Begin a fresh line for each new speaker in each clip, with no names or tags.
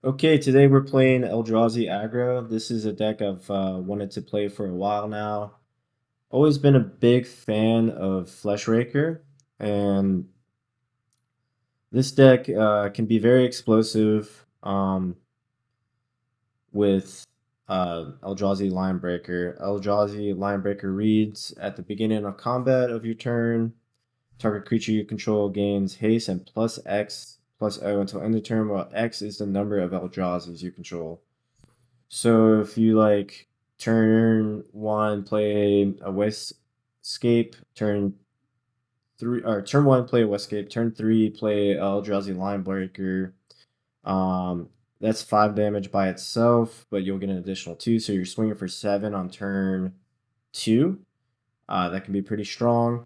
Okay, today we're playing ELDRAZI Aggro. This is a deck I've wanted to play for a while now. Always been a big fan of Fleshraker, and this deck can be very explosive with Eldrazi Linebreaker. Eldrazi Linebreaker reads at the beginning of combat of your turn. Target creature you control gains haste and plus X plus O until end of turn, while X is the number of Eldrazi's you control. So if you like turn one play a Westscape, turn one play a Westscape, turn three play Eldrazi Linebreaker. That's 5 damage by itself, but you'll get an additional 2, so you're swinging for 7 on turn 2. That can be pretty strong.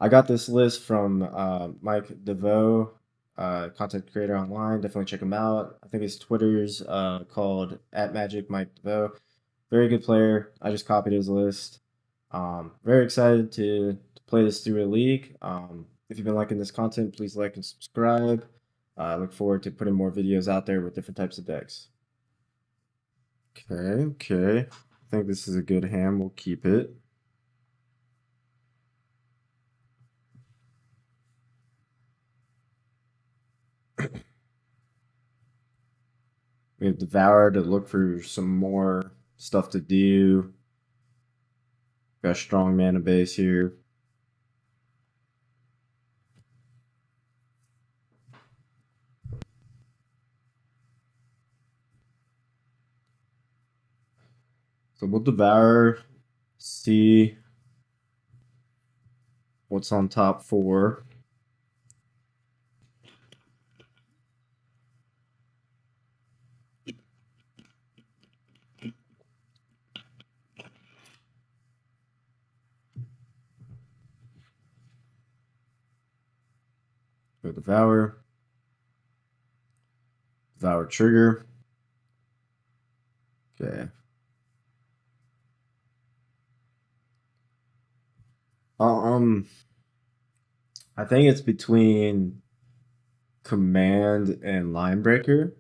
I got this list from Mike DeVoe, content creator online. Definitely check him out. I think his Twitter's called @MagicMikeDeVoe. Very good player. I just copied his list. Very excited to play this through a league. If you've been liking this content, please like and subscribe. I look forward to putting more videos out there with different types of decks. Okay. I think this is a good hand. We'll keep it. We have Devour to look for some more stuff to do. Got a strong mana base here. So we'll Devour, see what's on top 4. Go Devour. Devour trigger. Okay. I think it's between Command and Linebreaker.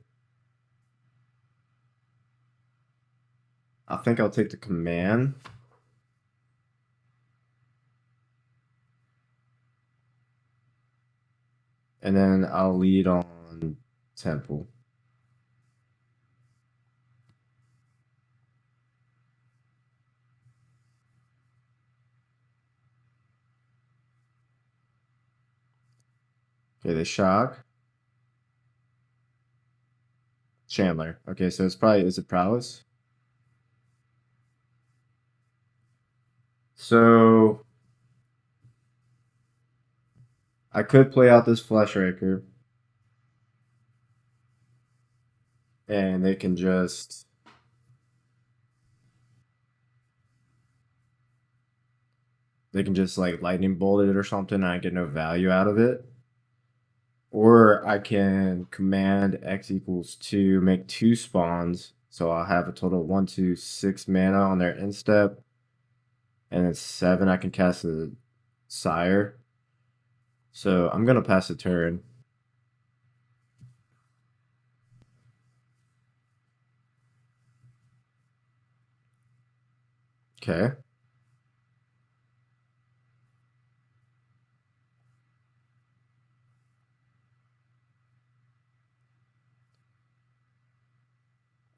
I think I'll take the Command. And then I'll lead on Temple. Okay, they shock. Chandler. Okay, so it's probably, is it Prowess? So I could play out this Fleshraker. And they can just like lightning bolt it or something and I get no value out of it. Or I can command X equals 2, make 2 spawns. So I'll have a total of 1, 2, 6 mana on their instep. And then 7 I can cast a Sire. So I'm gonna pass a turn. Okay.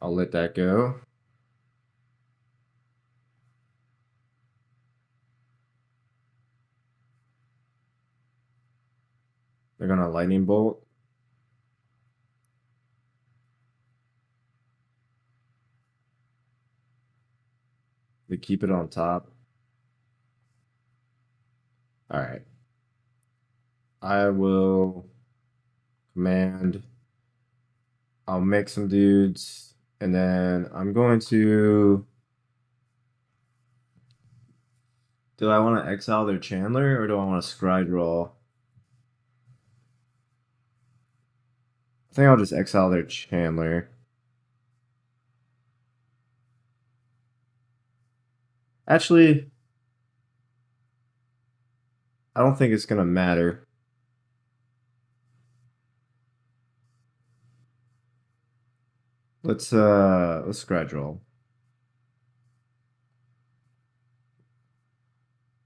I'll let that go. They're gonna lightning bolt. They keep it on top. Alright. I will command. I'll make some dudes. And then I'm going to. Do I want to exile their Chandler or do I want to scry draw? I think I'll just exile their Chandler. Actually, I don't think it's gonna matter. Let's scratch roll.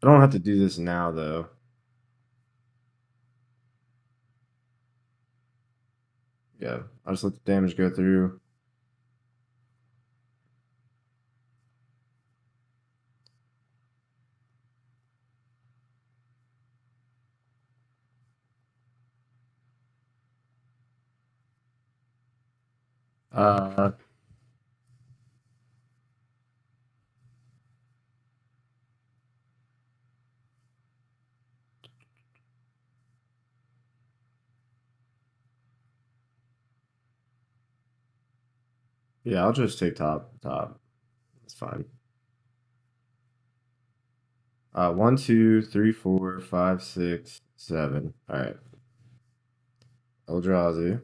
I don't have to do this now though. Yeah, I'll just let the damage go through. Uh, yeah, I'll just take top. That's fine. 1, 2, 3, 4, 5, 6, 7. All right. ELDRAZI.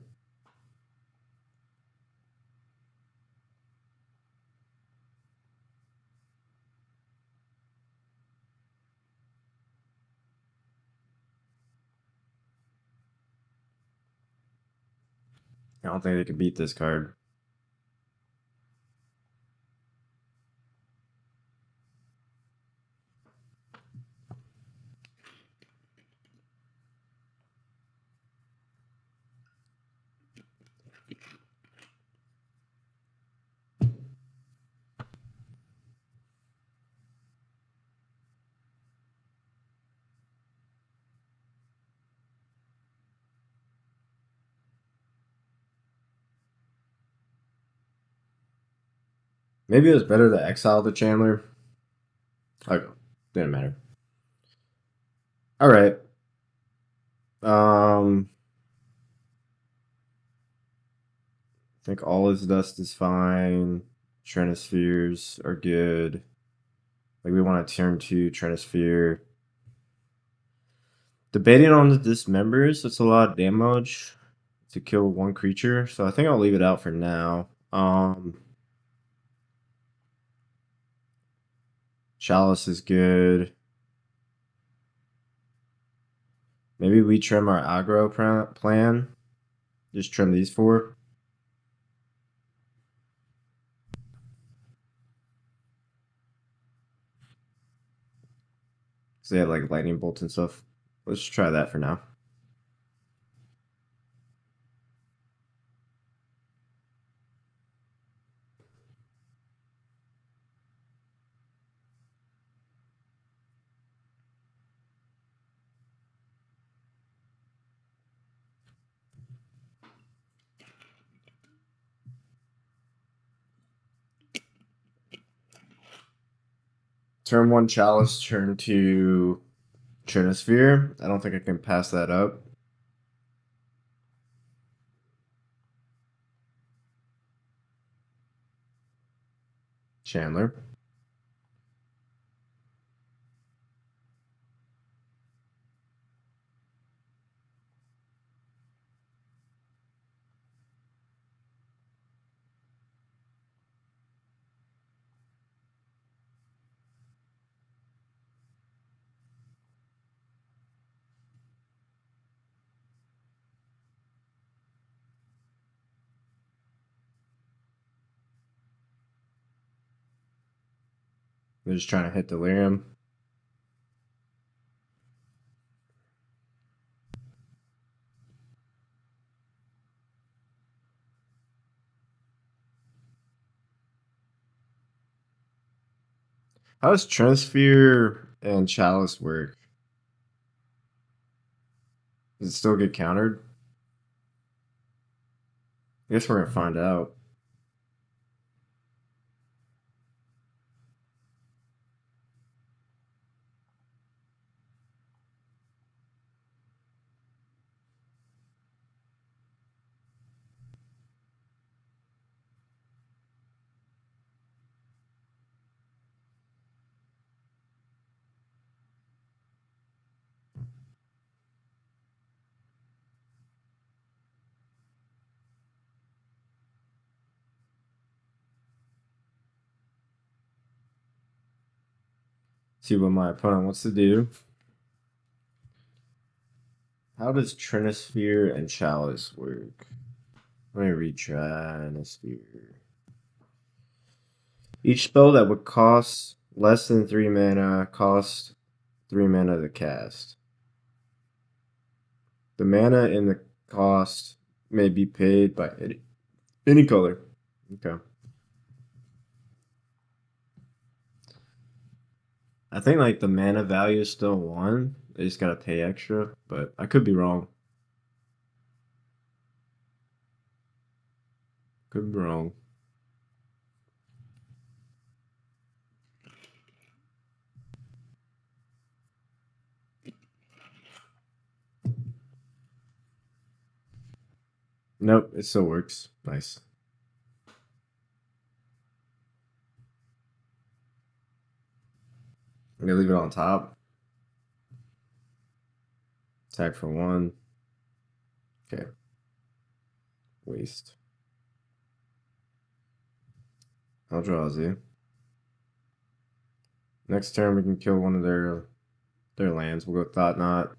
I don't think they can beat this card. Maybe it was better to exile the Chandler. Okay, didn't matter. All right. I think all his dust is fine. Trinispheres are good. Like we want to turn 2 Trinisphere. Debating on the dismembers, that's a lot of damage to kill one creature, so I think I'll leave it out for now. Chalice is good. Maybe we trim our aggro plan. Just trim these 4. So they have like lightning bolts and stuff. Let's try that for now. Turn 1 Chalice, turn 2 Trinisphere. I don't think I can pass that up. Chandler. They're just trying to hit Delirium. How does Trinisphere and Chalice work? Does it still get countered? I guess we're gonna find out. See what my opponent wants to do. How does Trinisphere and Chalice work? Let me retry this here. Each spell that would cost less than 3 mana costs 3 mana to cast. The mana and the cost may be paid by any color. Okay. I think like the mana value is still 1. They just gotta pay extra, but I could be wrong. Could be wrong. Nope, it still works. Nice. I'm gonna leave it on top. Attack for 1. Okay. Waste. ELDRAZI. Next turn we can kill one of their lands. We'll go Thought Knot.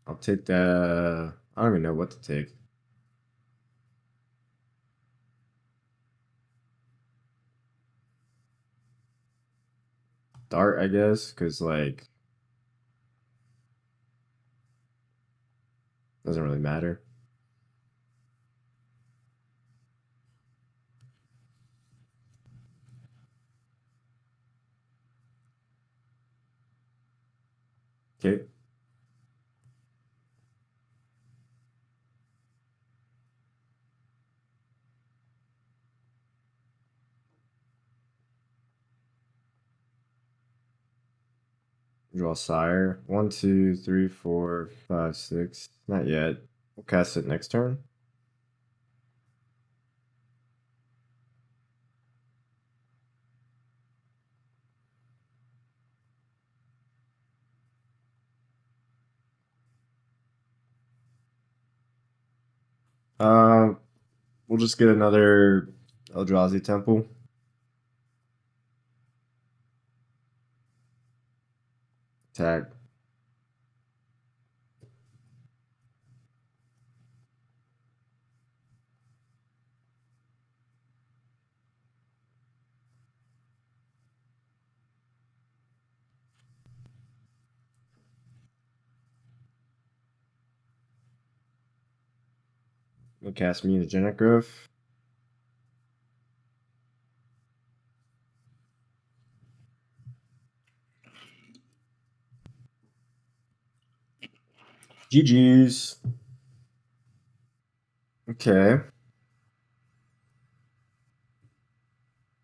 I'll take the. I don't even know what to take. Dart, I guess, because like doesn't really matter. Okay. Draw Sire. 1, 2, 3, 4, 5, 6. Not yet. We'll cast it next turn. We'll just get another ELDRAZI Temple. Attack. We'll cast Mutagenic Growth. GG's. Okay.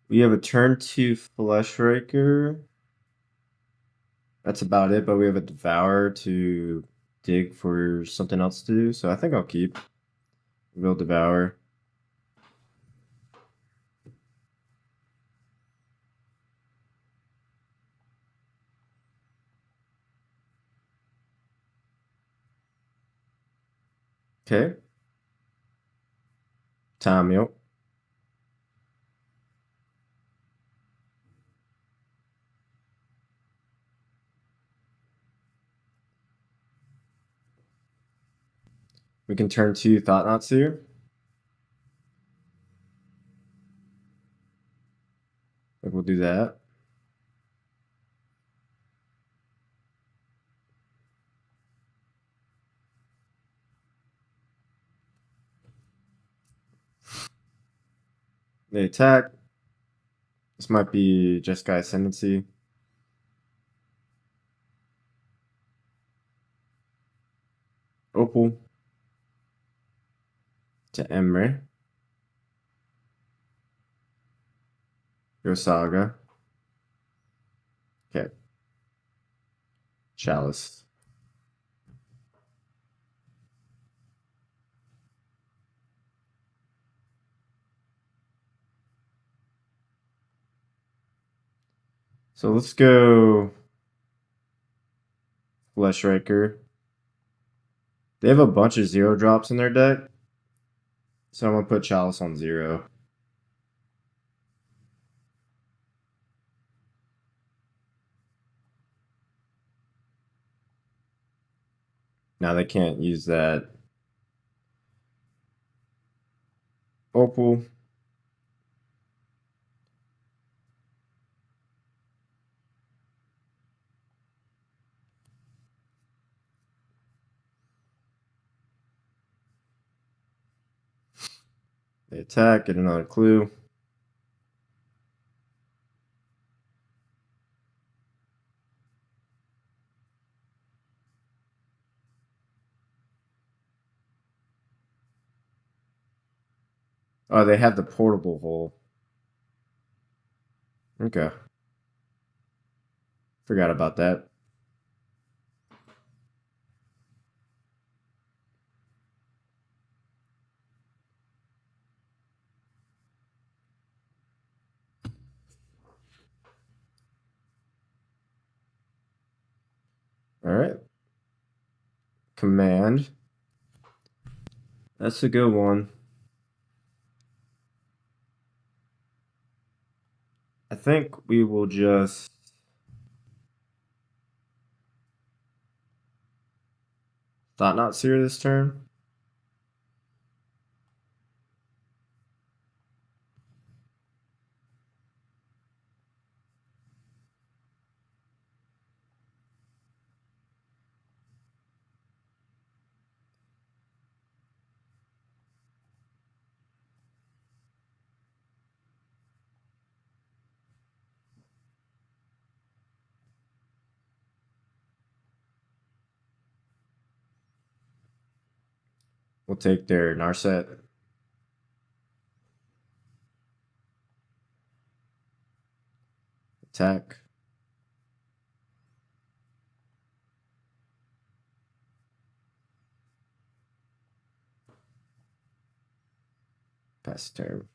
We have a turn 2 Fleshraker. That's about it, but we have a Devour to dig for something else to do, so I think I'll keep. We'll Devour. Okay. Time, yep. We can turn 2 Thought Knot Seer. Like we'll do that. They attack. This might be Jeskai Ascendancy. Opal. To Emre. Go Saga. Okay. Chalice. So let's go Fleshraker. They have a bunch of 0 drops in their deck. So I'm gonna put Chalice on 0. Now they can't use that Opal. They attack, get another clue. Oh, they have the portable hole. Okay. Forgot about that. All right. Command. That's a good one. I think we will just Thought Not Seer this turn. We'll take their Narset. Attack. Pass turn.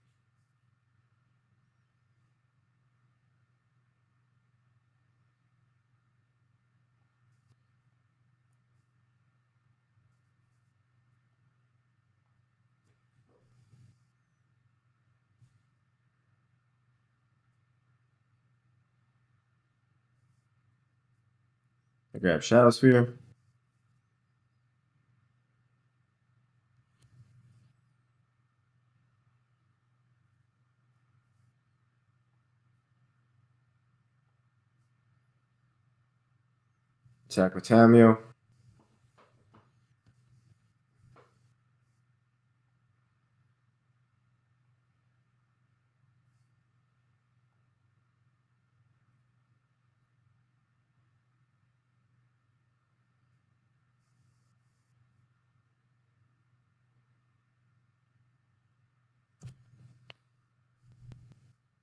I grab Shadow Sphere. Attack with Tamio.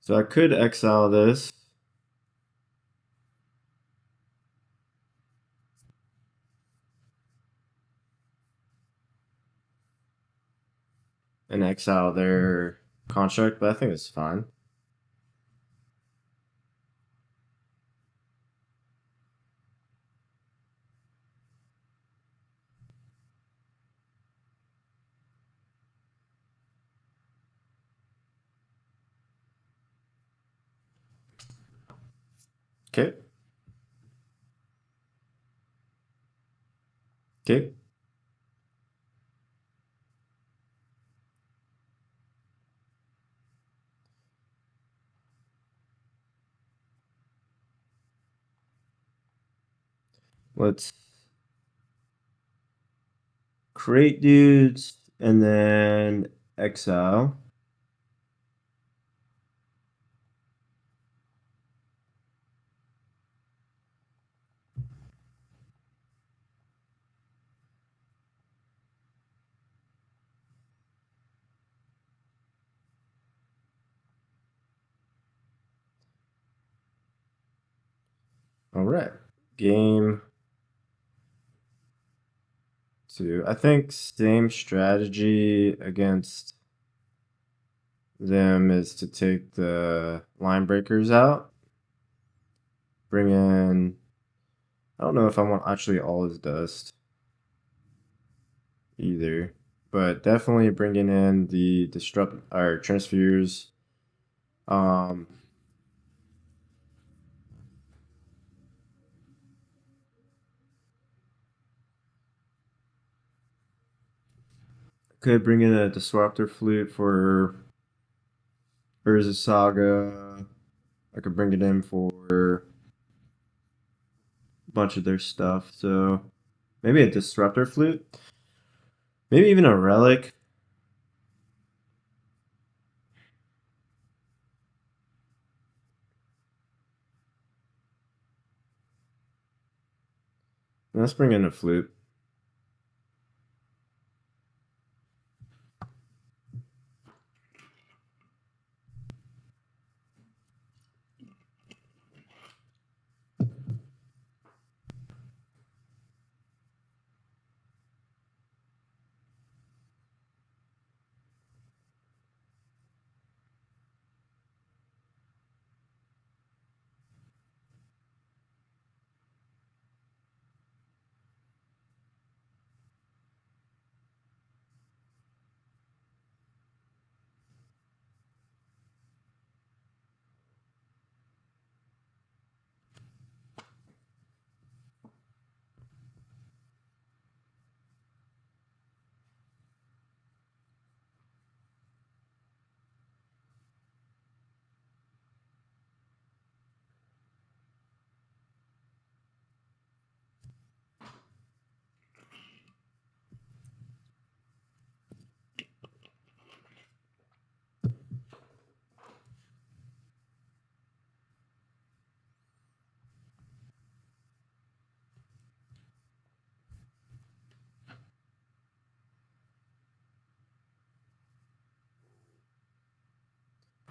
So I could exile this. And exile their construct, but I think it's fine. Okay. Okay. Let's create dudes and then exile. All right. Game 2. I think same strategy against them is to take the line breakers out. Bring in, I don't know if I want actually all his dust either. but definitely bringing in the disrupt or transfers. Um, could bring in a disruptor flute for Urza Saga. I could bring it in for a bunch of their stuff. So maybe a disruptor flute. Maybe even a relic. Let's bring in a flute.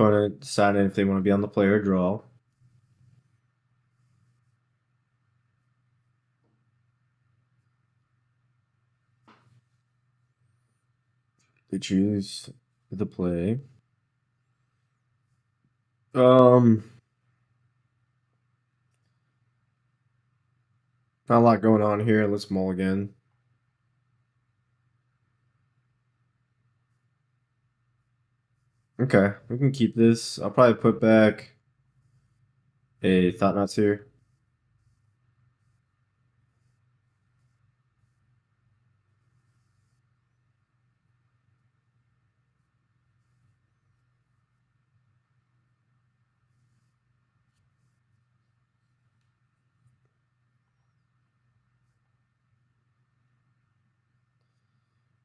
Opponent deciding if they want to be on the play or draw. They choose the play. Um, Not a lot going on here. Let's mulligan. Okay, we can keep this. I'll probably put back a Thought Knots here.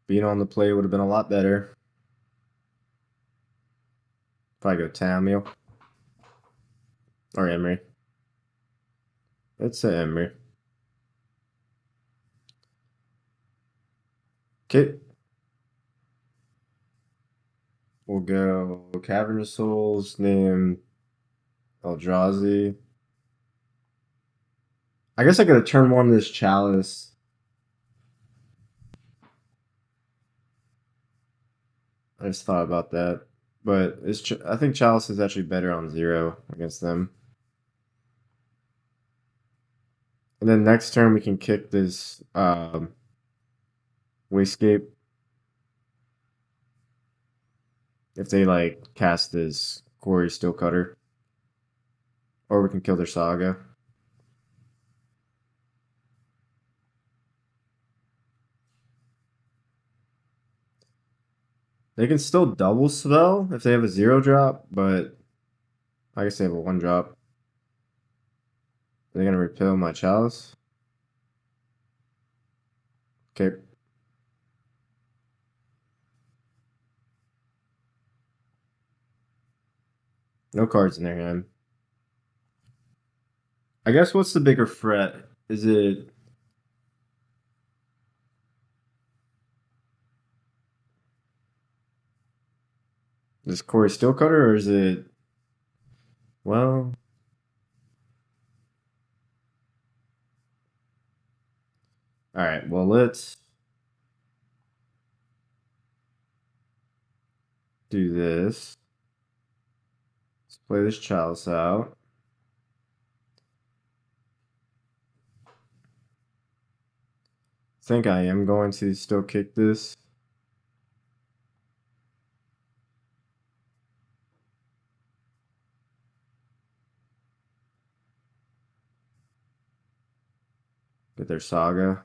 Being on the play would have been a lot better. Probably go Tamil or Emery. Let's say Emery. Okay. We'll go Cavern of Souls, name ELDRAZI. I guess I could have turned one this Chalice. I just thought about that. But I think Chalice is actually better on 0 against them. And then next turn we can kick this Wasescape. If they like cast this Quarry Steel Cutter. Or we can kill their Saga. They can still double spell if they have a 0 drop, but I guess they have a 1 drop. They're gonna repel my Chalice. Okay. No cards in their hand. I guess what's the bigger threat? Is it this Corey Steel Cutter or is it well alright, well let's do this. Let's play this Chalice out. I think I am going to still kick this. Get their Saga.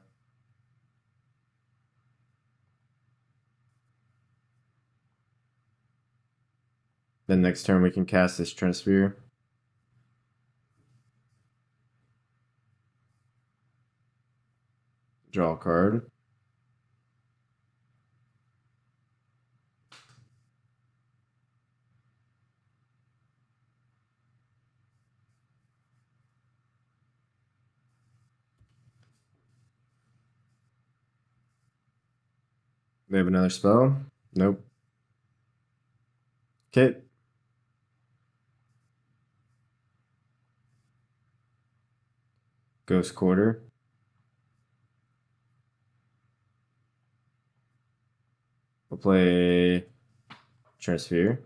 Then next turn we can cast this Transfer. Draw a card. They have another spell? Nope. Okay. Ghost Quarter. We'll play Transfer.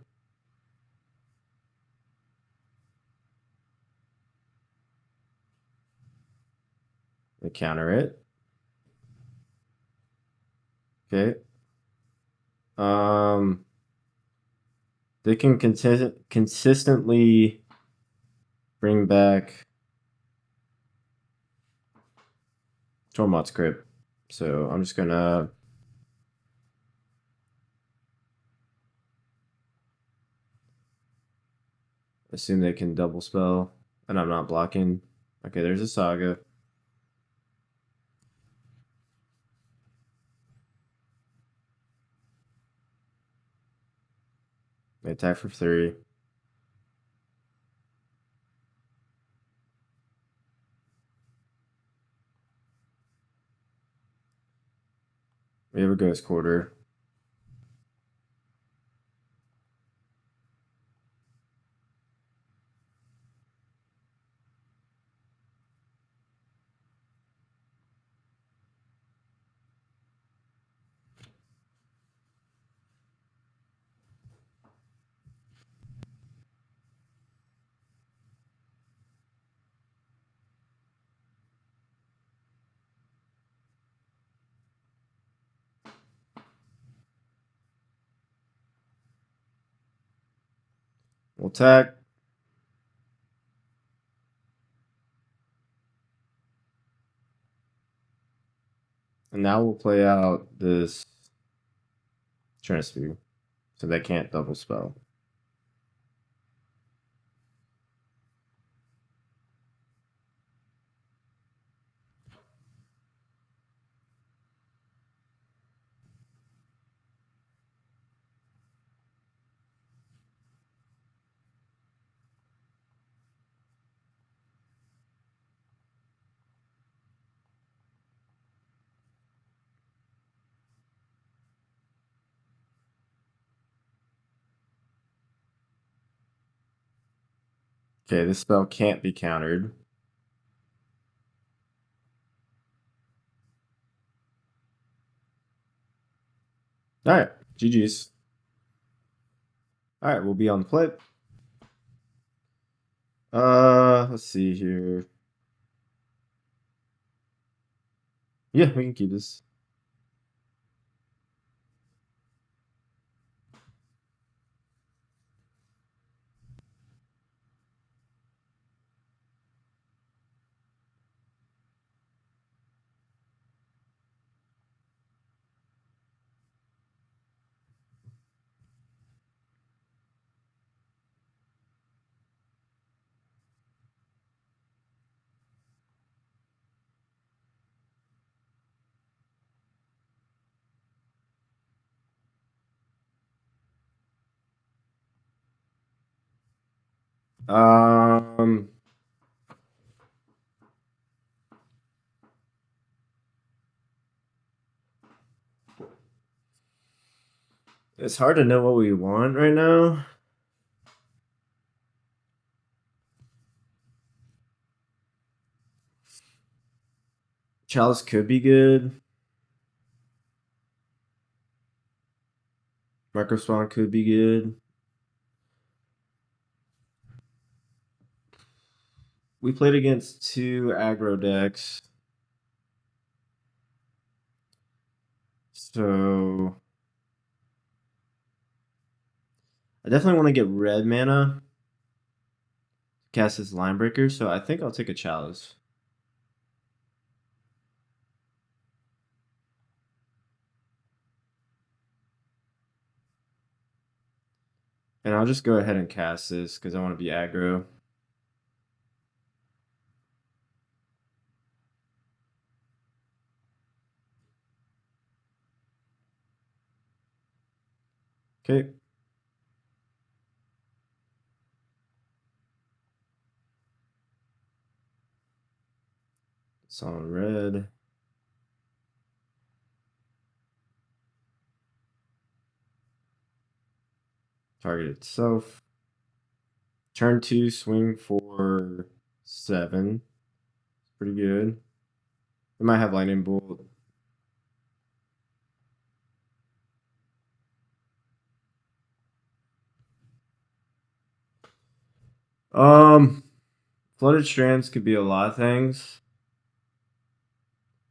They counter it. Okay. They can consistently bring back Tormod's Crypt. So I'm just gonna assume they can double spell, and I'm not blocking. Okay, there's a Saga. They attack for 3. We have a Ghost Quarter. We'll attack. And now we'll play out this Transfer. So they can't double spell. Okay, this spell can't be countered. Alright, GG's. Alright, we'll be on the play. Let's see here. Yeah, we can keep this. Um, it's hard to know what we want right now. Chalice could be good. Microspawn could be good. We played against 2 aggro decks. So I definitely want to get red mana. Cast this Line Breaker, so I think I'll take a Chalice. And I'll just go ahead and cast this because I want to be aggro. Okay. It's on red. Target itself. Turn 2, swing for 7. Pretty good. It might have lightning bolt. Flooded strands could be a lot of things.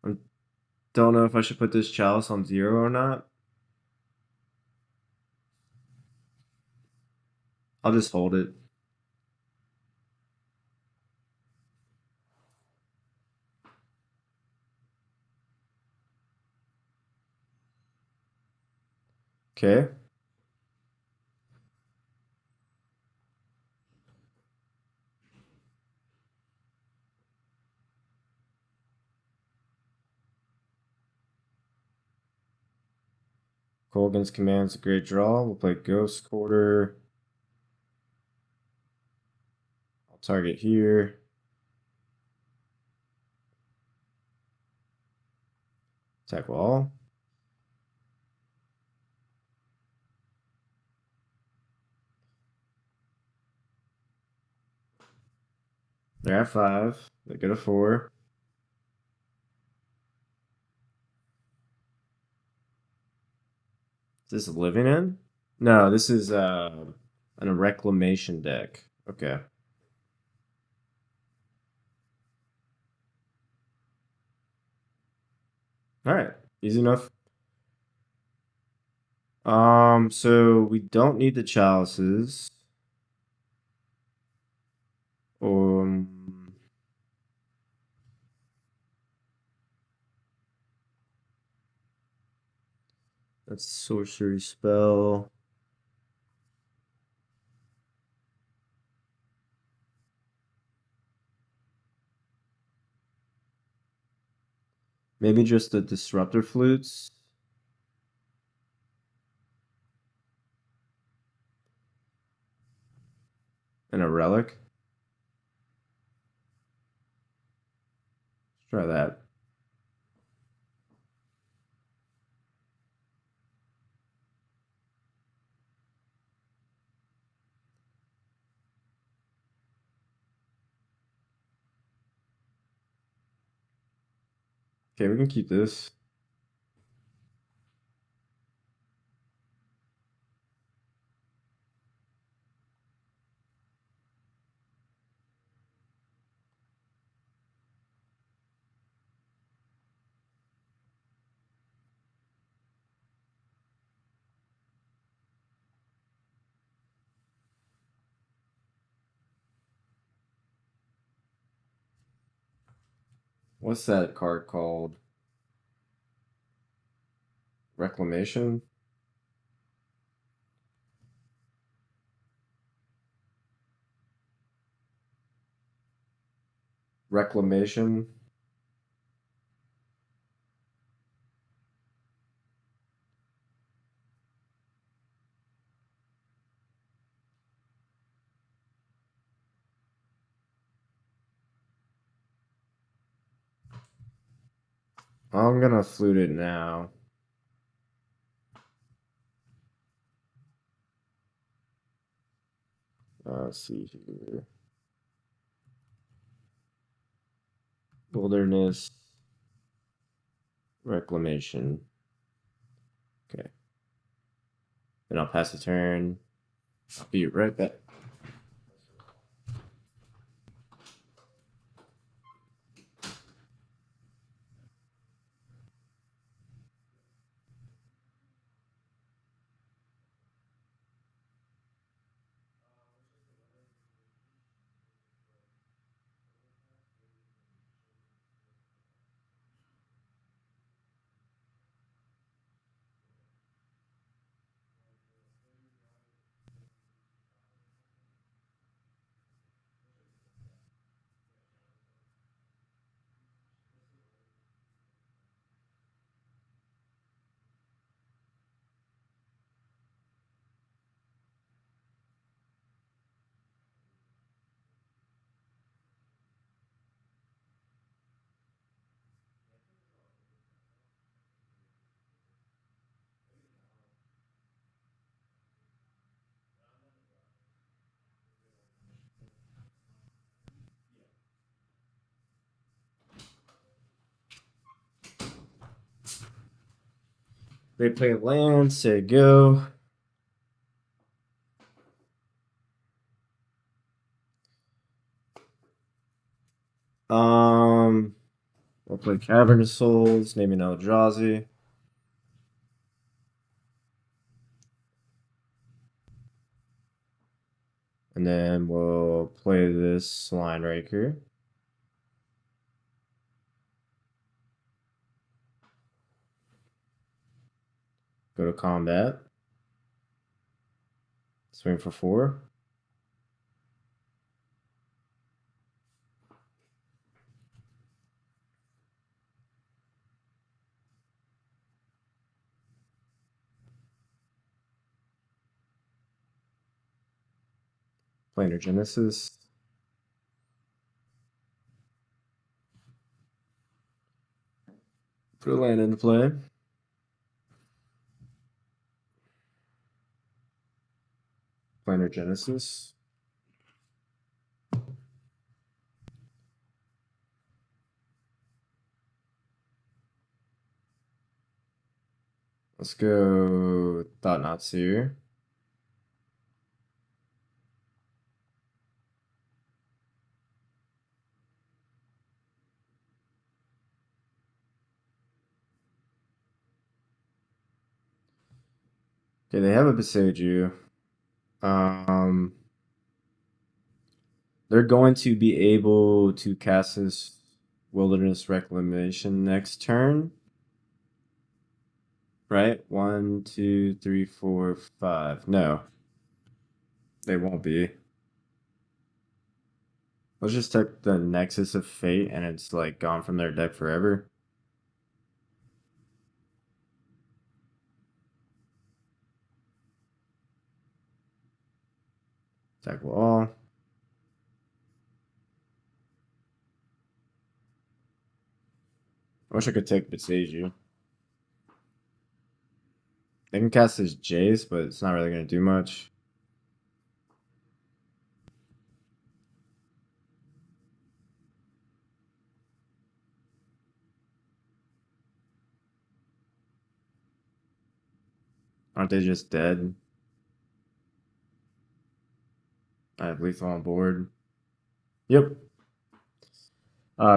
I don't know if I should put this chalice on 0 or not. I'll just hold it. Okay. Colgan's Command's a great draw. We'll play Ghost Quarter. I'll target here. Attack wall. They're at 5. They go to 4. Is this living in? No, this is a reclamation deck. Okay. Alright. Easy enough. So we don't need the chalices. That's sorcery spell. Maybe just the disruptor flutes. And a relic. Let's try that. Okay, we can keep this. What's that card called? Reclamation? Reclamation? I'm gonna flute it now. Let's see here. Wilderness. Reclamation. Okay. Then I'll pass the turn. I'll be right back. They play land, say go. We'll play Cavern of Souls, naming ELDRAZI. And then we'll play this line raker. Go to combat. Swing for 4. Planar Genesis. Put a land into play. Planar Genesis. Let's go Thought Not Seer. Okay, they have a Beseiju. They're going to be able to cast this Wilderness Reclamation next turn. Right? 1, 2, 3, 4, 5. No. They won't be. Let's just take the Nexus of Fate and it's like gone from their deck forever. Attack wall. I wish I could take Beseiju. They can cast his Jace, but it's not really going to do much. Aren't they just dead? I have lethal on board. Yep.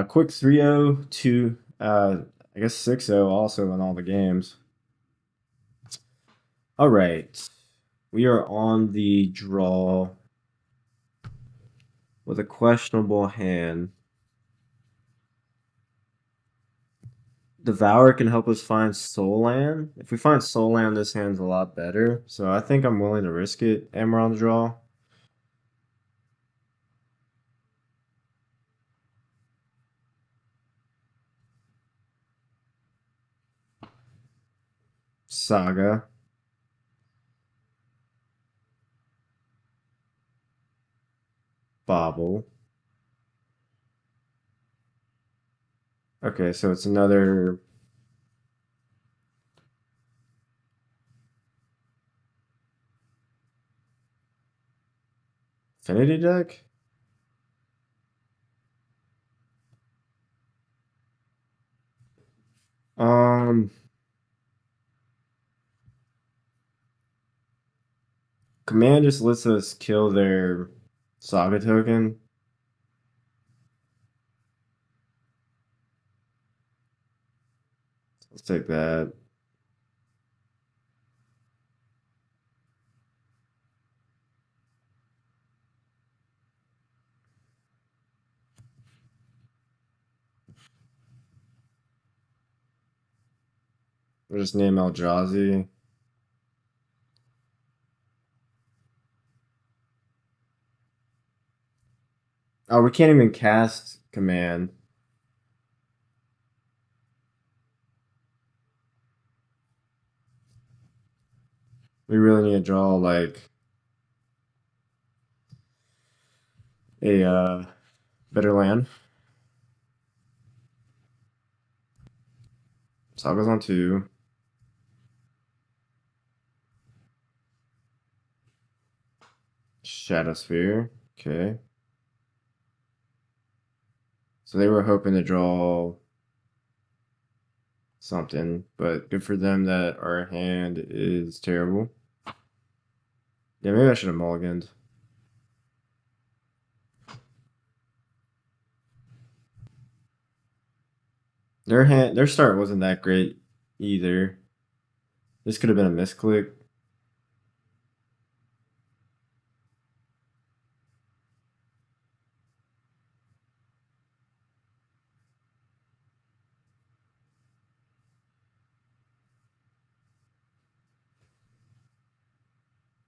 Quick 3-0 to, I guess 6-0 also in all the games. All right. We are on the draw with a questionable hand. Devour can help us find Soul Land. If we find Soul Land, this hand's a lot better. So I think I'm willing to risk it. And we're on the draw. Saga. Bobble. Okay, so it's another Affinity deck? Command just lets us kill their Saga token. Let's take that. We'll just name ELDRAZI. Oh, we can't even cast command. We really need to draw like a better land. Saga's on 2. Shadowsphere. Okay. So they were hoping to draw something, but good for them that our hand is terrible. Yeah, maybe I should have mulliganed. Their start wasn't that great either. This could have been a misclick.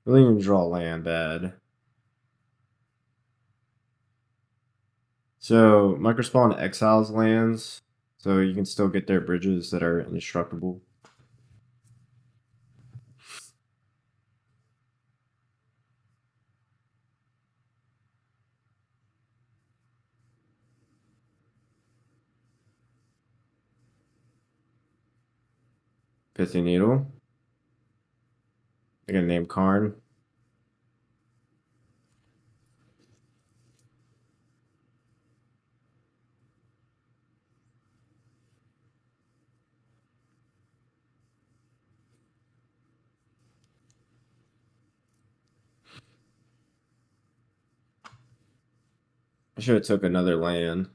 Really didn't draw land bad. So Microspawn exiles lands, so you can still get their bridges that are indestructible. Pithy Needle. I got to name Karn. I should have took another land.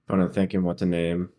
Trying to thinking what to name.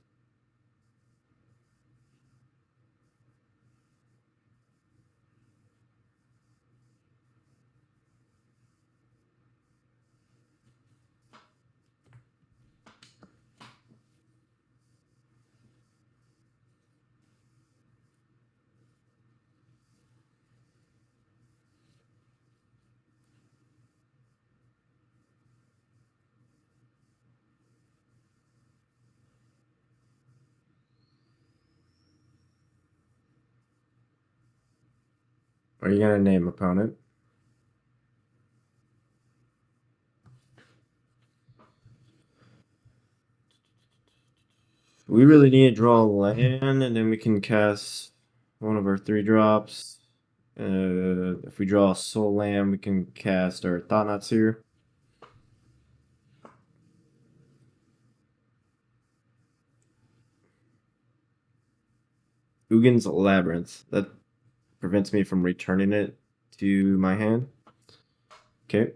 Are you gonna name opponent? We really need to draw a land, and then we can cast one of our 3 drops. If we draw a soul land, we can cast our Thought-Knots here. Ugin's Labyrinth. That prevents me from returning it to my hand. Okay.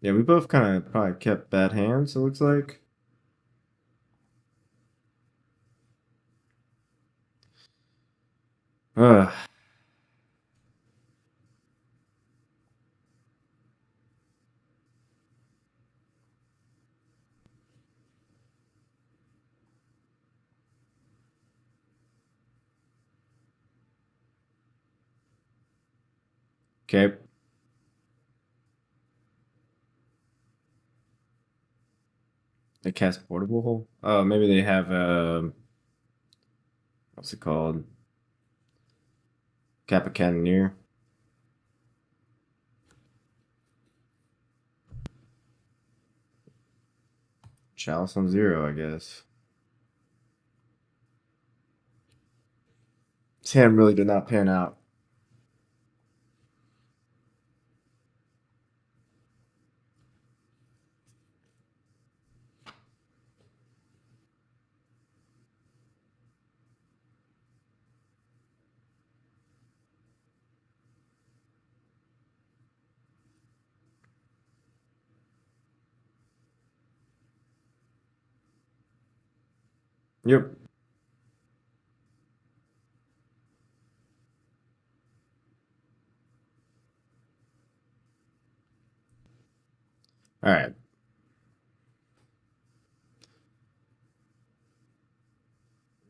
Yeah, we both kind of probably kept bad hands, it looks like. Ugh. Okay. They cast Portable Hole? Oh, maybe they have, what's it called? Kappa Cannoneer. Chalice on 0, I guess. This hand really did not pan out. Yep. All right.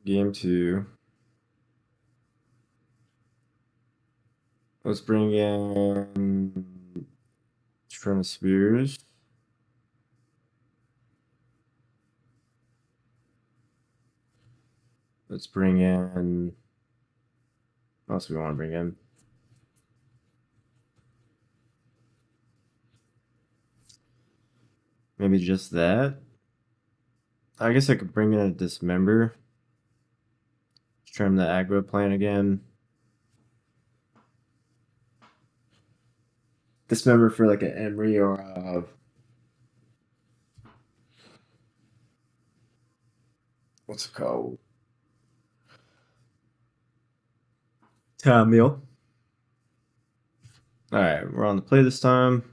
Game 2. Let's bring in Trim Spears. Let's bring in. What else do we want to bring in? Maybe just that. I guess I could bring in a Dismember. Trim the aggro plan again. Dismember for like an Emery or a. What's it called? Tamil. Alright, we're on the play this time.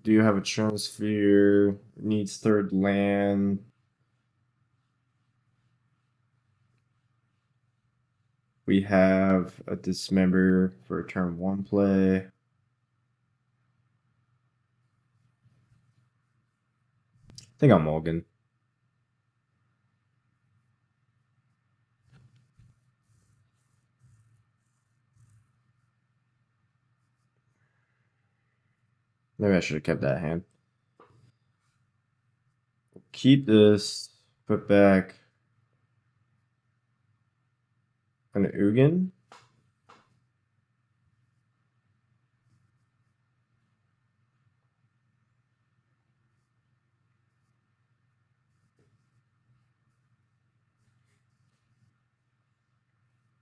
Do you have a Transfer? Needs third land. We have a Dismember for a turn 1 play. I think I'm Mulligan. Maybe I should have kept that hand. Keep this. Put back an Ugin.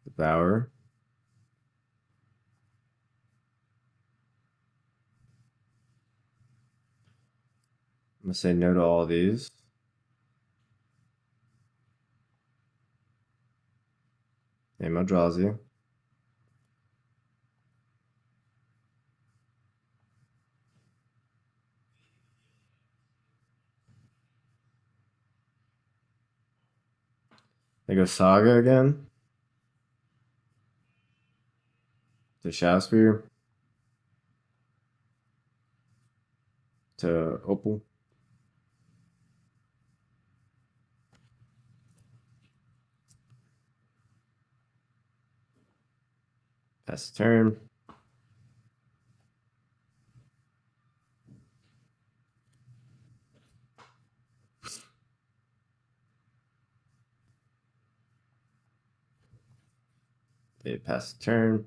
Devour. I'm gonna say no to all these. Name ELDRAZI. They go Saga again. To Shadowspear. To Opal. Pass the turn. They pass the turn.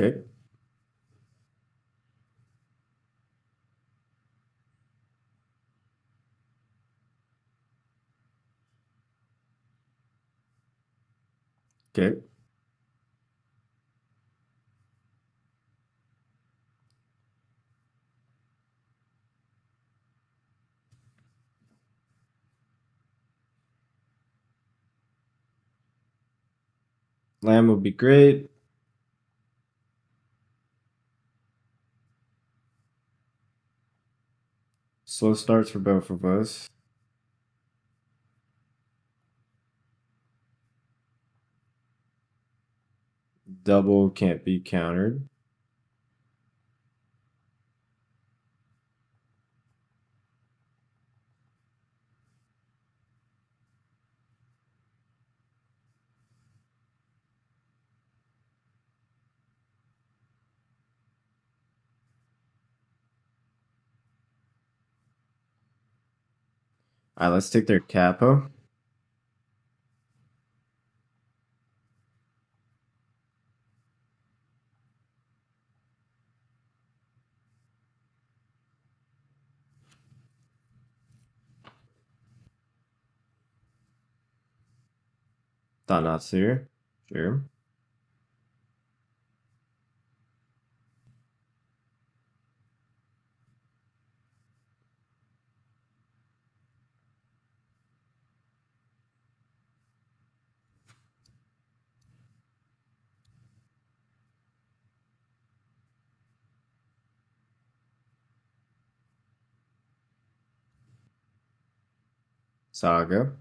Okay. Okay. Lamb would be great. Slow starts for both of us. Double can't be countered. Alright, let's take their capo. Thought not here. Sure. Saga.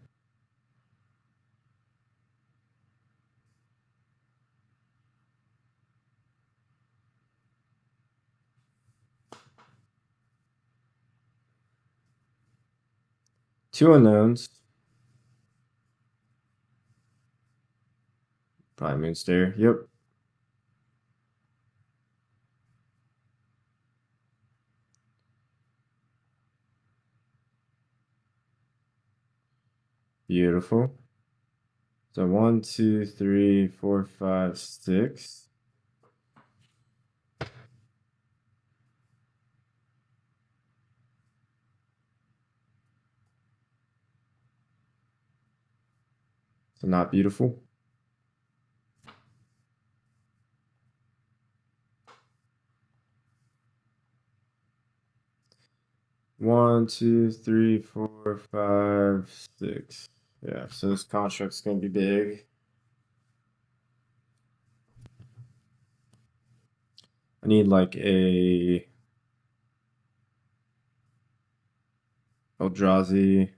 Two unknowns. Probably Moonstare. Yep. Beautiful. So 1, 2, 3, 4, 5, 6. So not beautiful. One, two, three, 4, 5, 6. Yeah, so this construct's gonna be big. I need like a Eldrazi.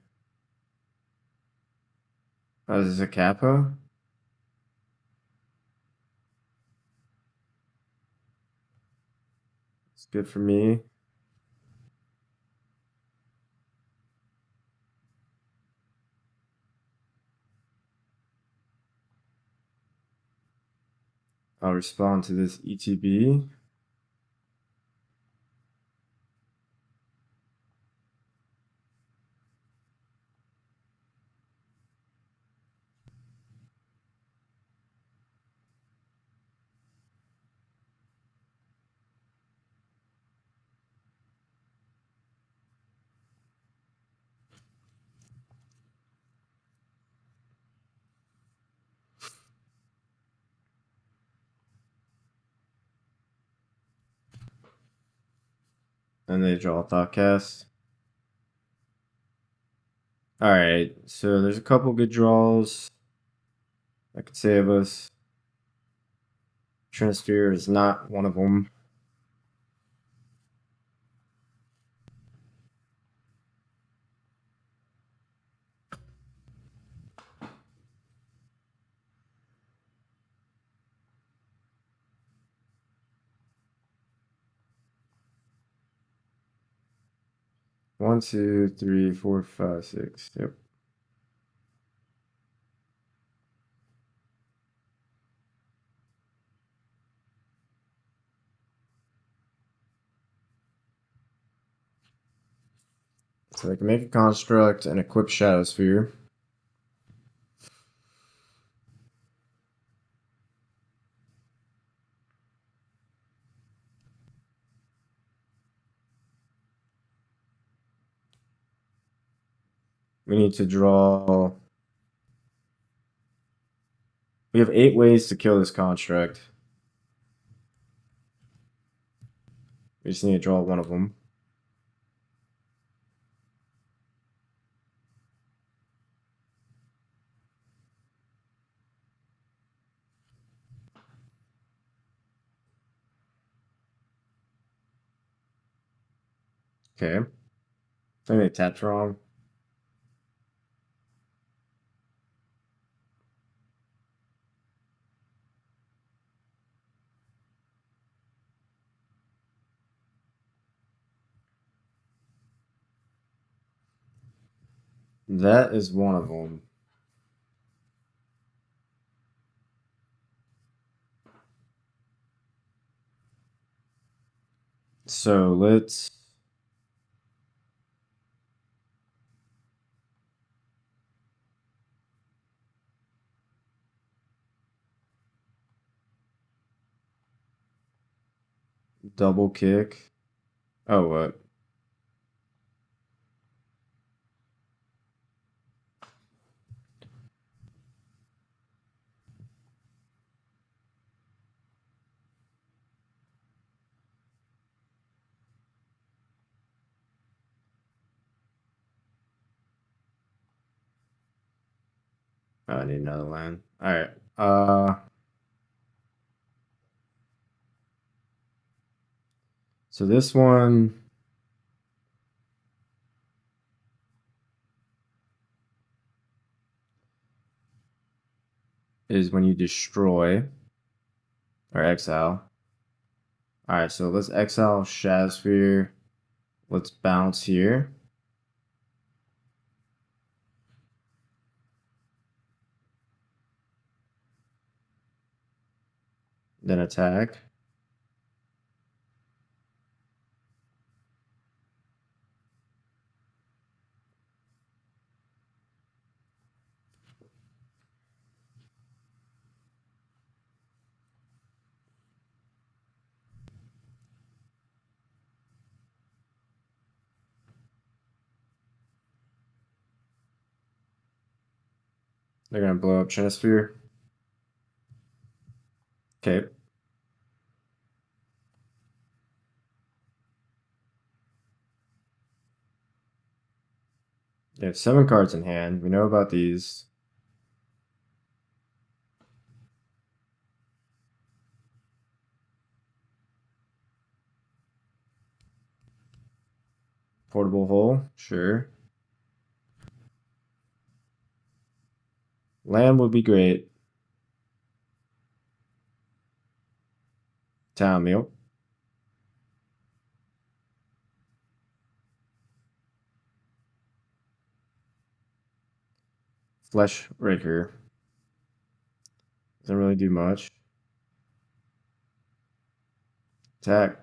Oh, is this a Kappa? It's good for me. I'll respond to this ETB. And they draw a Thoughtcast. Alright, so there's a couple good draws that could save us. Trinisphere is not one of them. One, two, three, 4, 5, 6. Yep. So they can make a construct and equip Shadow Sphere. We need to draw. We have 8 ways to kill this construct. We just need to draw one of them. Okay. I think they tapped wrong. That is one of them. So let's. Double kick. Oh, what? Oh, I need another land. Alright. So this one. is when you destroy or exile. Alright, so let's exile Shadowsphere. Let's bounce here. Then attack. They're gonna blow up Trinisphere. Okay. They have 7 cards in hand. We know about these. Portable hole, sure. Land would be great. Town meal. Flesh Raker. Doesn't really do much. Attack.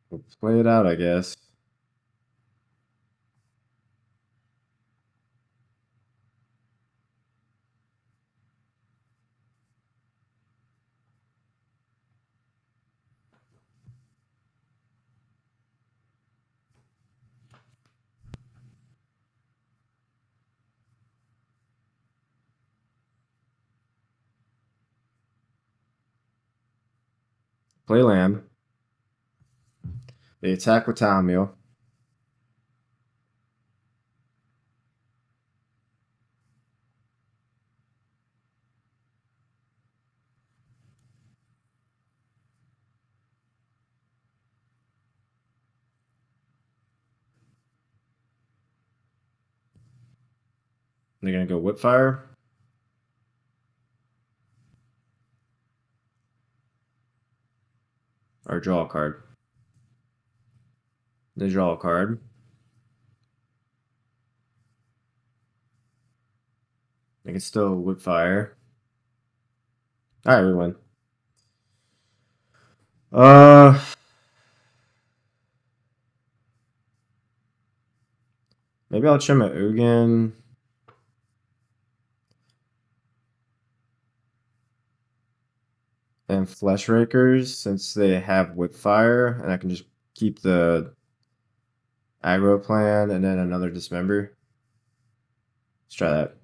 We'll play it out, I guess. Play land. They attack with town meal. They're gonna go Whipfire. Or draw a card. They draw a card. They can still Whipfire. Alright, we win. Maybe I'll trim a Ugin. And Flesh Rakers, since they have Whipfire, and I can just keep the aggro plan and then another Dismember. Let's try that.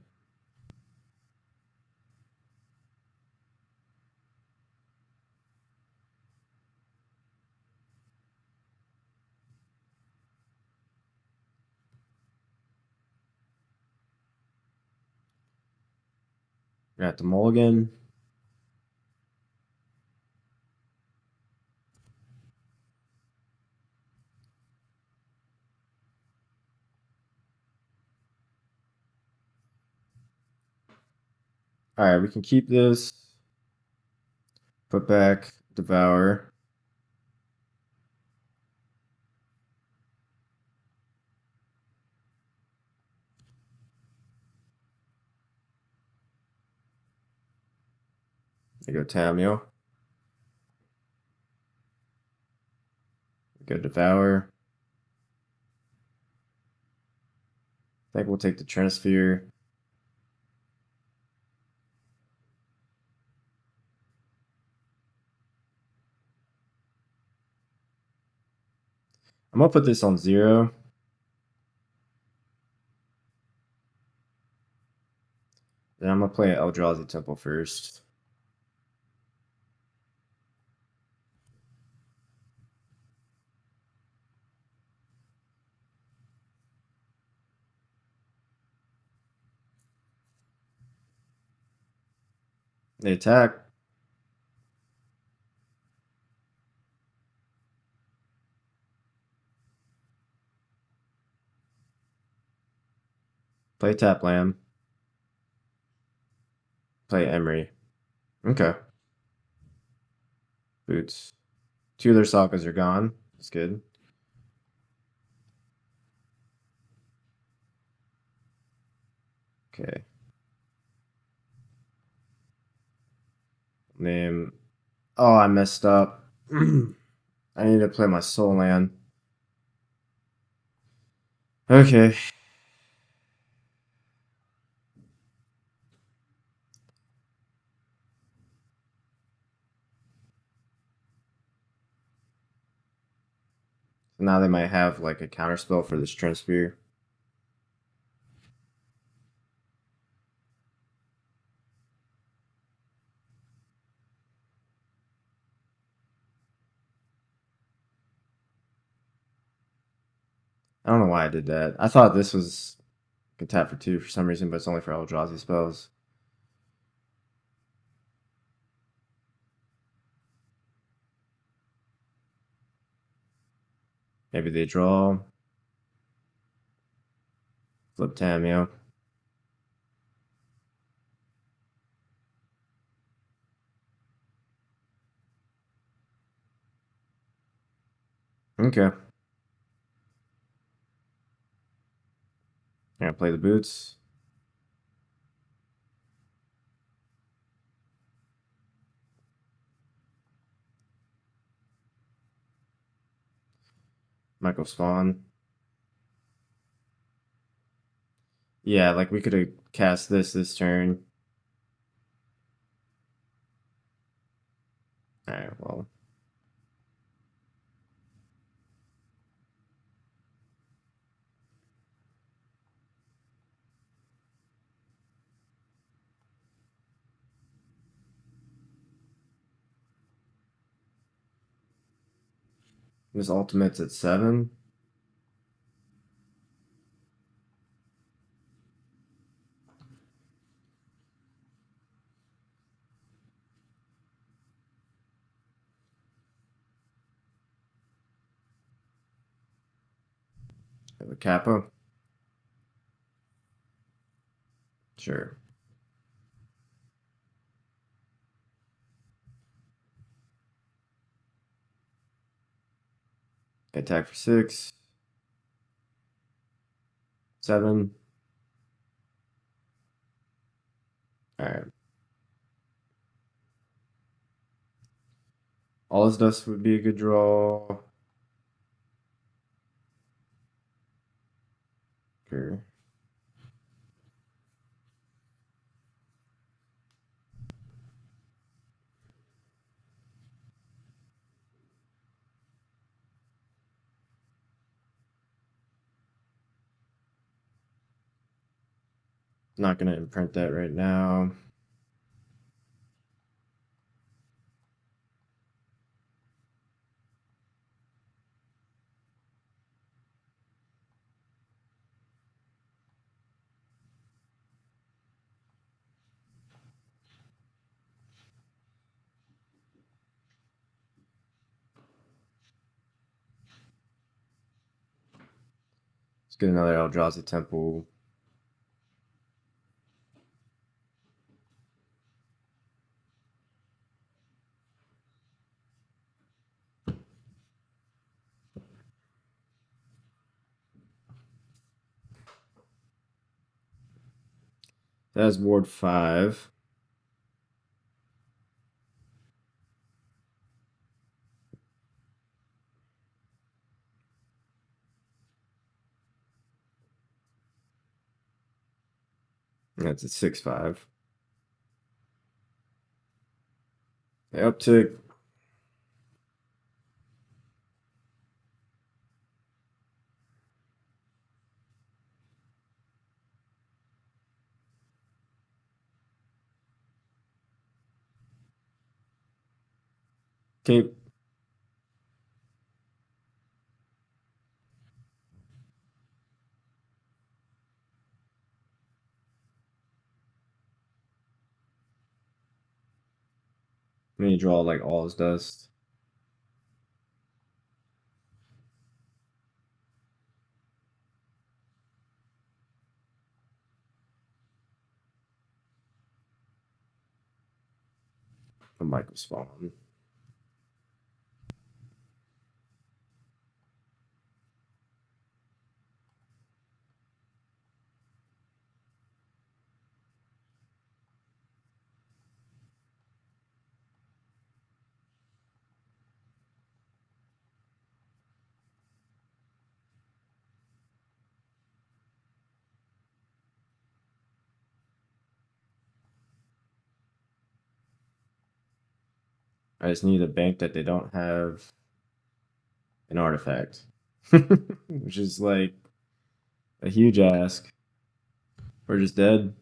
Got the mulligan. Alright, we can keep this. Put back Devour. There you go Tamio. Go Devour. I think we'll take the Trinisphere. I'm gonna put this on 0. Then I'm gonna play Eldrazi Temple first. They attack. Play Tap Lamb. Play Emery. Okay. Boots. 2 of their Sagas are gone. That's good. Okay. Name. Oh, I messed up. I need to play my Soul Land. Okay. So now they might have like a counterspell for this Transphere. I don't know why I did that. I thought this was could tap for 2 for some reason, but it's only for Eldrazi spells. Maybe they draw. Flip Tameo. Okay. Gonna play the boots. Michael Spawn. Yeah, like we could have cast this turn. Alright, well. This ultimate's at 7. Have a Kappa. Sure. Attack for 6. 7. Alright. All his dust would be a good draw. Sure. Not gonna imprint that right now. Let's get another Eldrazi Temple. That's Ward 5. That's at 6/5. Uptick. Okay. Then you draw like all his dust. A micro spawn. I just need a bank that they don't have an artifact, which is like a huge ask. We're just dead.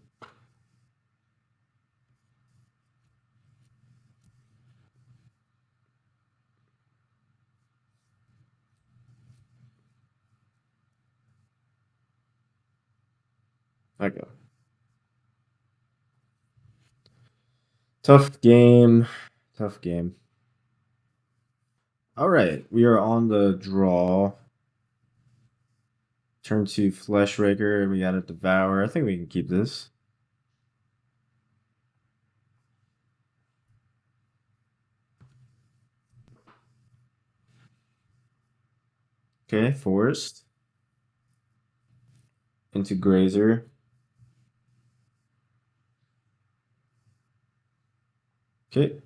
I go. Tough game. Tough game. All right, we are on the draw. Turn 2 Flesh Raker, and we got a Devour. I think we can keep this. Okay, Forest. Into Grazer. Okay.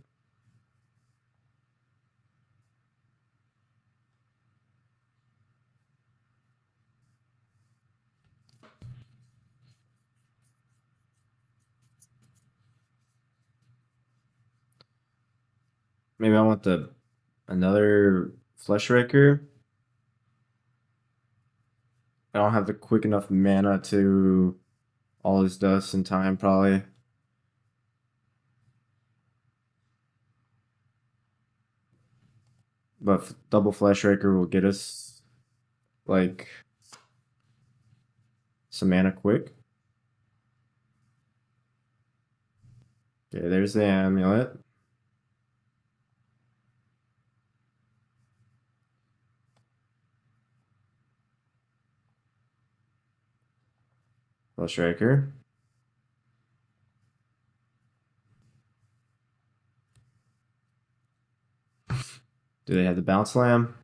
Maybe I want another Flesh Raker. I don't have the quick enough mana to all this dust in time, probably. But double Flesh Raker will get us like some mana quick. Okay, there's the amulet. Flesh Raker. Do they have the Bounce Slam?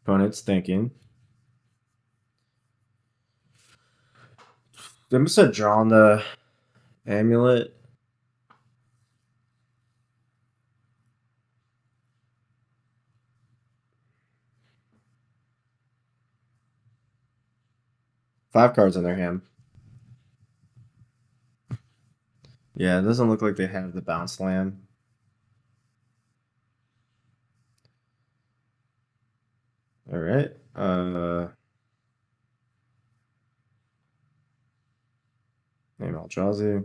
Opponent's thinking. They must have drawn the amulet. Five cards in their hand. Yeah, it doesn't look like they have the Bounce Slam. All right. Name ELDRAZI.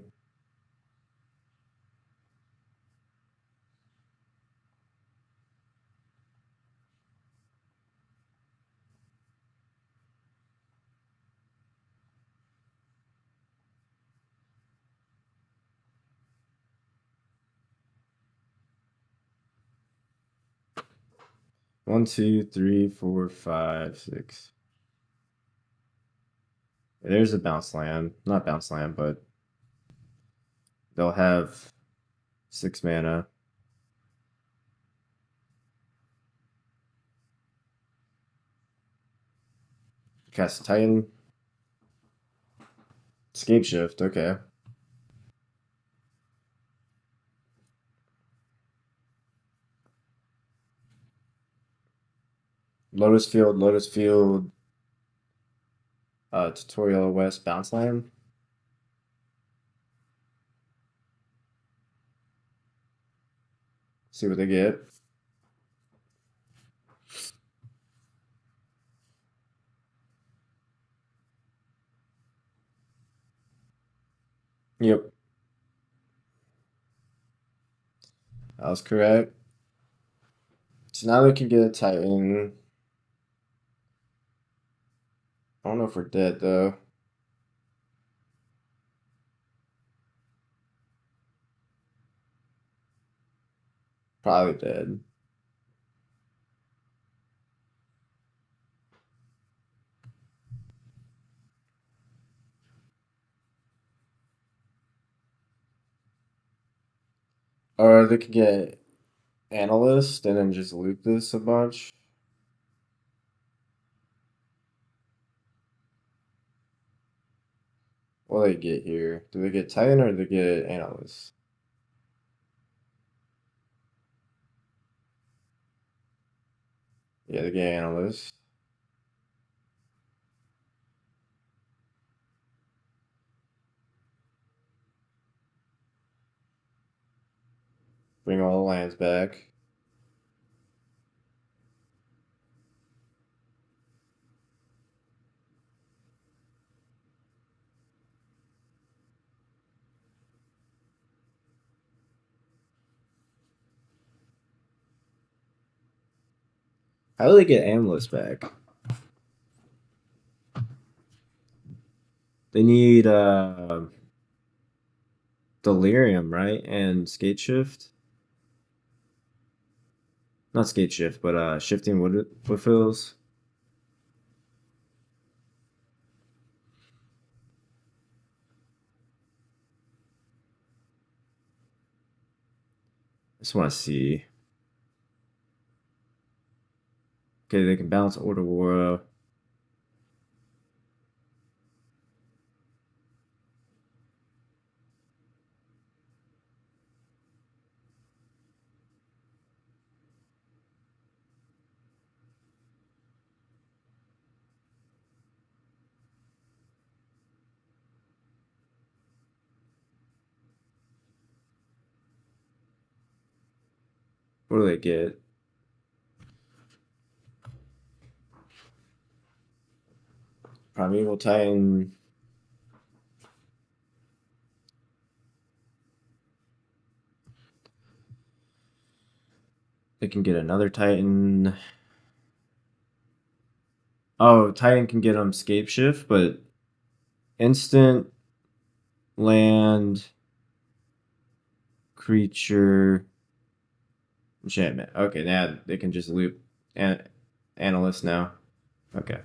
One, two, three, four, five, six. There's a Bounce Slam. Not Bounce Slam, but they'll have 6 mana. Cast Titan. Escape Shift, okay. Lotus Field, Tutorial West, Bounce Land. See what they get. Yep, that was correct. So now we can get a Titan. I don't know if we're dead though. Probably dead. Or they could get analyst and then just loop this a bunch. What do they get here? Do they get Titan or do they get analyst? Yeah, they get analyst. Bring all the lands back. How do they get analyst back? They need delirium, right? And skate shift. Not skate shift, but shifting wood fills. I just want to see. Okay, they can bounce Order War. What do they get? Primeval Titan. They can get another Titan. Oh, Titan can get them scape shift, but instant land creature enchantment. Okay, now they can just loop analyst now. Okay.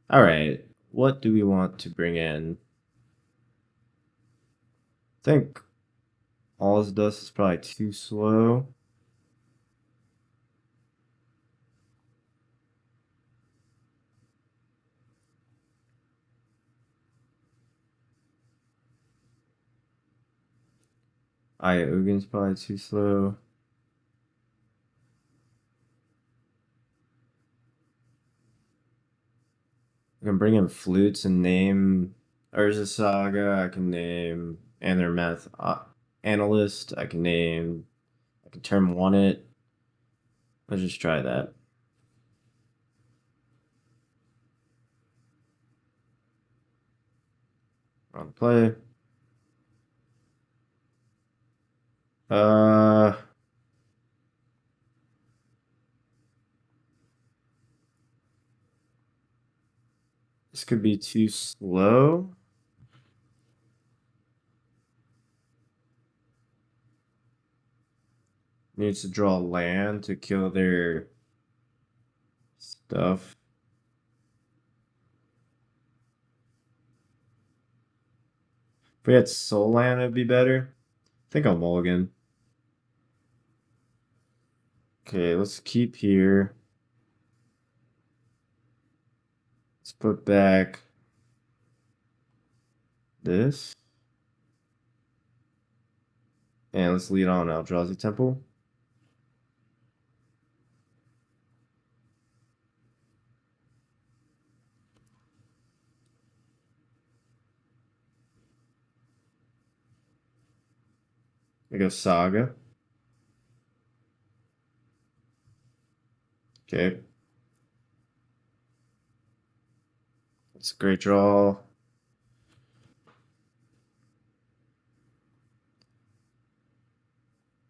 All right. What do we want to bring in? I think All's Dust is probably too slow. Ugin's probably too slow. I can bring in flutes and name Urza Saga. I can name Aethermath Analyst. I can turn one it. Let's just try that. On play. Uh, this could be too slow. Needs to draw land to kill their stuff. If we had Soul Land, it'd be better. I think I'll mulligan. Okay, let's keep here. Let's put back this. And let's lead on Eldrazi Temple. We go Saga. Okay. It's a great draw.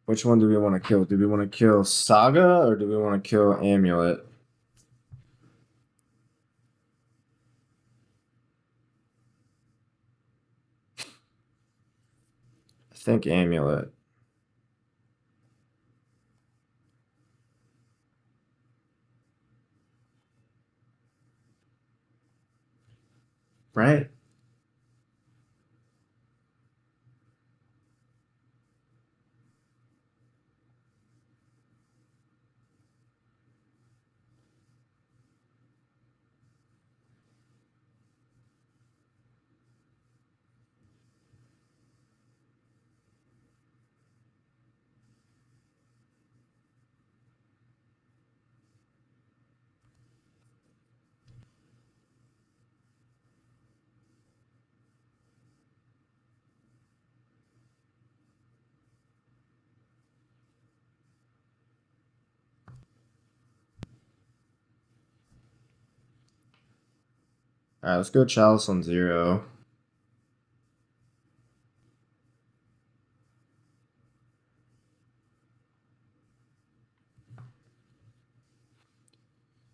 Which one do we want to kill? Do we want to kill Saga or do we want to kill Amulet? I think Amulet. Right? Alright, let's go Chalice on 0.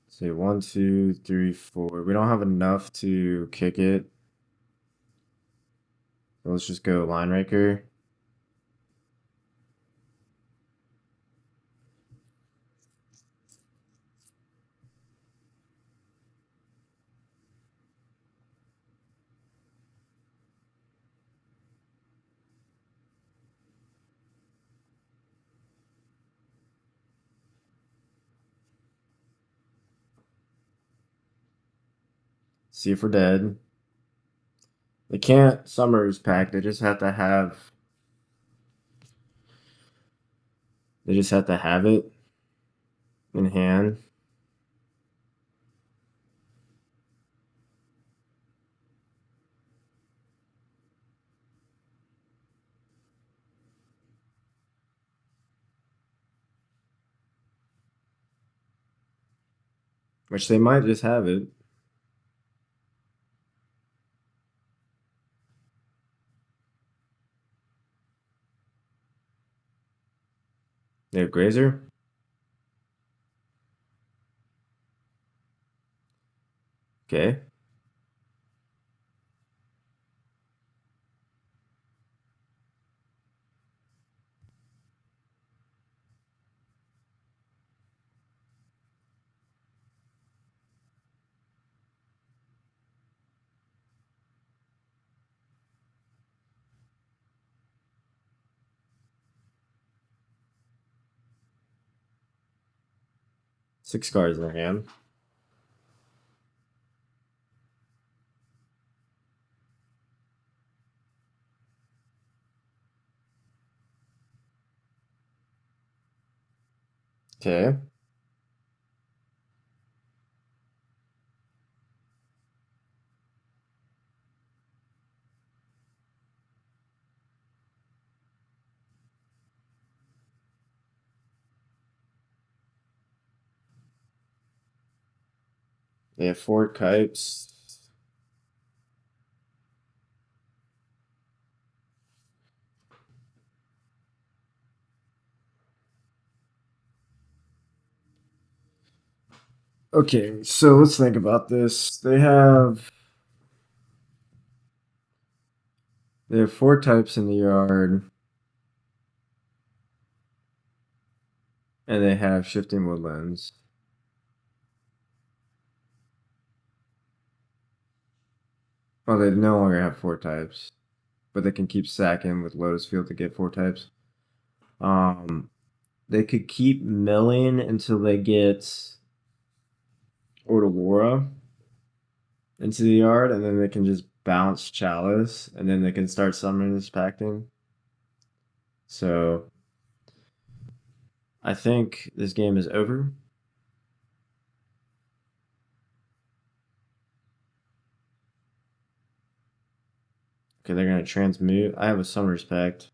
Say 1, 2, 3, 4. We don't have enough to kick it. So let's just go Line Raker. See if we're dead. They can't Summers pack. They just have to have. They just have to have it in hand. Which they might just have it. They have Grazer. Okay. Six cards in their hand. Okay. They have 4 Kipes. Okay, so let's think about this. They have 4 types in the yard, and they have Shifting Woodlands. Oh, they no longer have 4 types, but they can keep sacking with Lotus Field to get 4 types. They could keep milling until they get Ortawara into the yard, and then they can just bounce Chalice, and then they can start summoning this Pacting. So I think this game is over. Okay, they're gonna transmute. I have a Summer's Pact.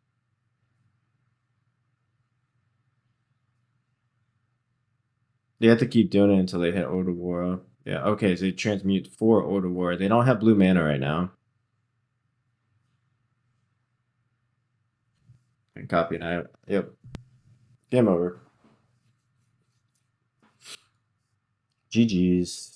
They have to keep doing it until they hit Ortawara. Yeah, okay, so you transmute for Order War. They don't have blue mana right now. And copy and I. Yep. Game over. GG's.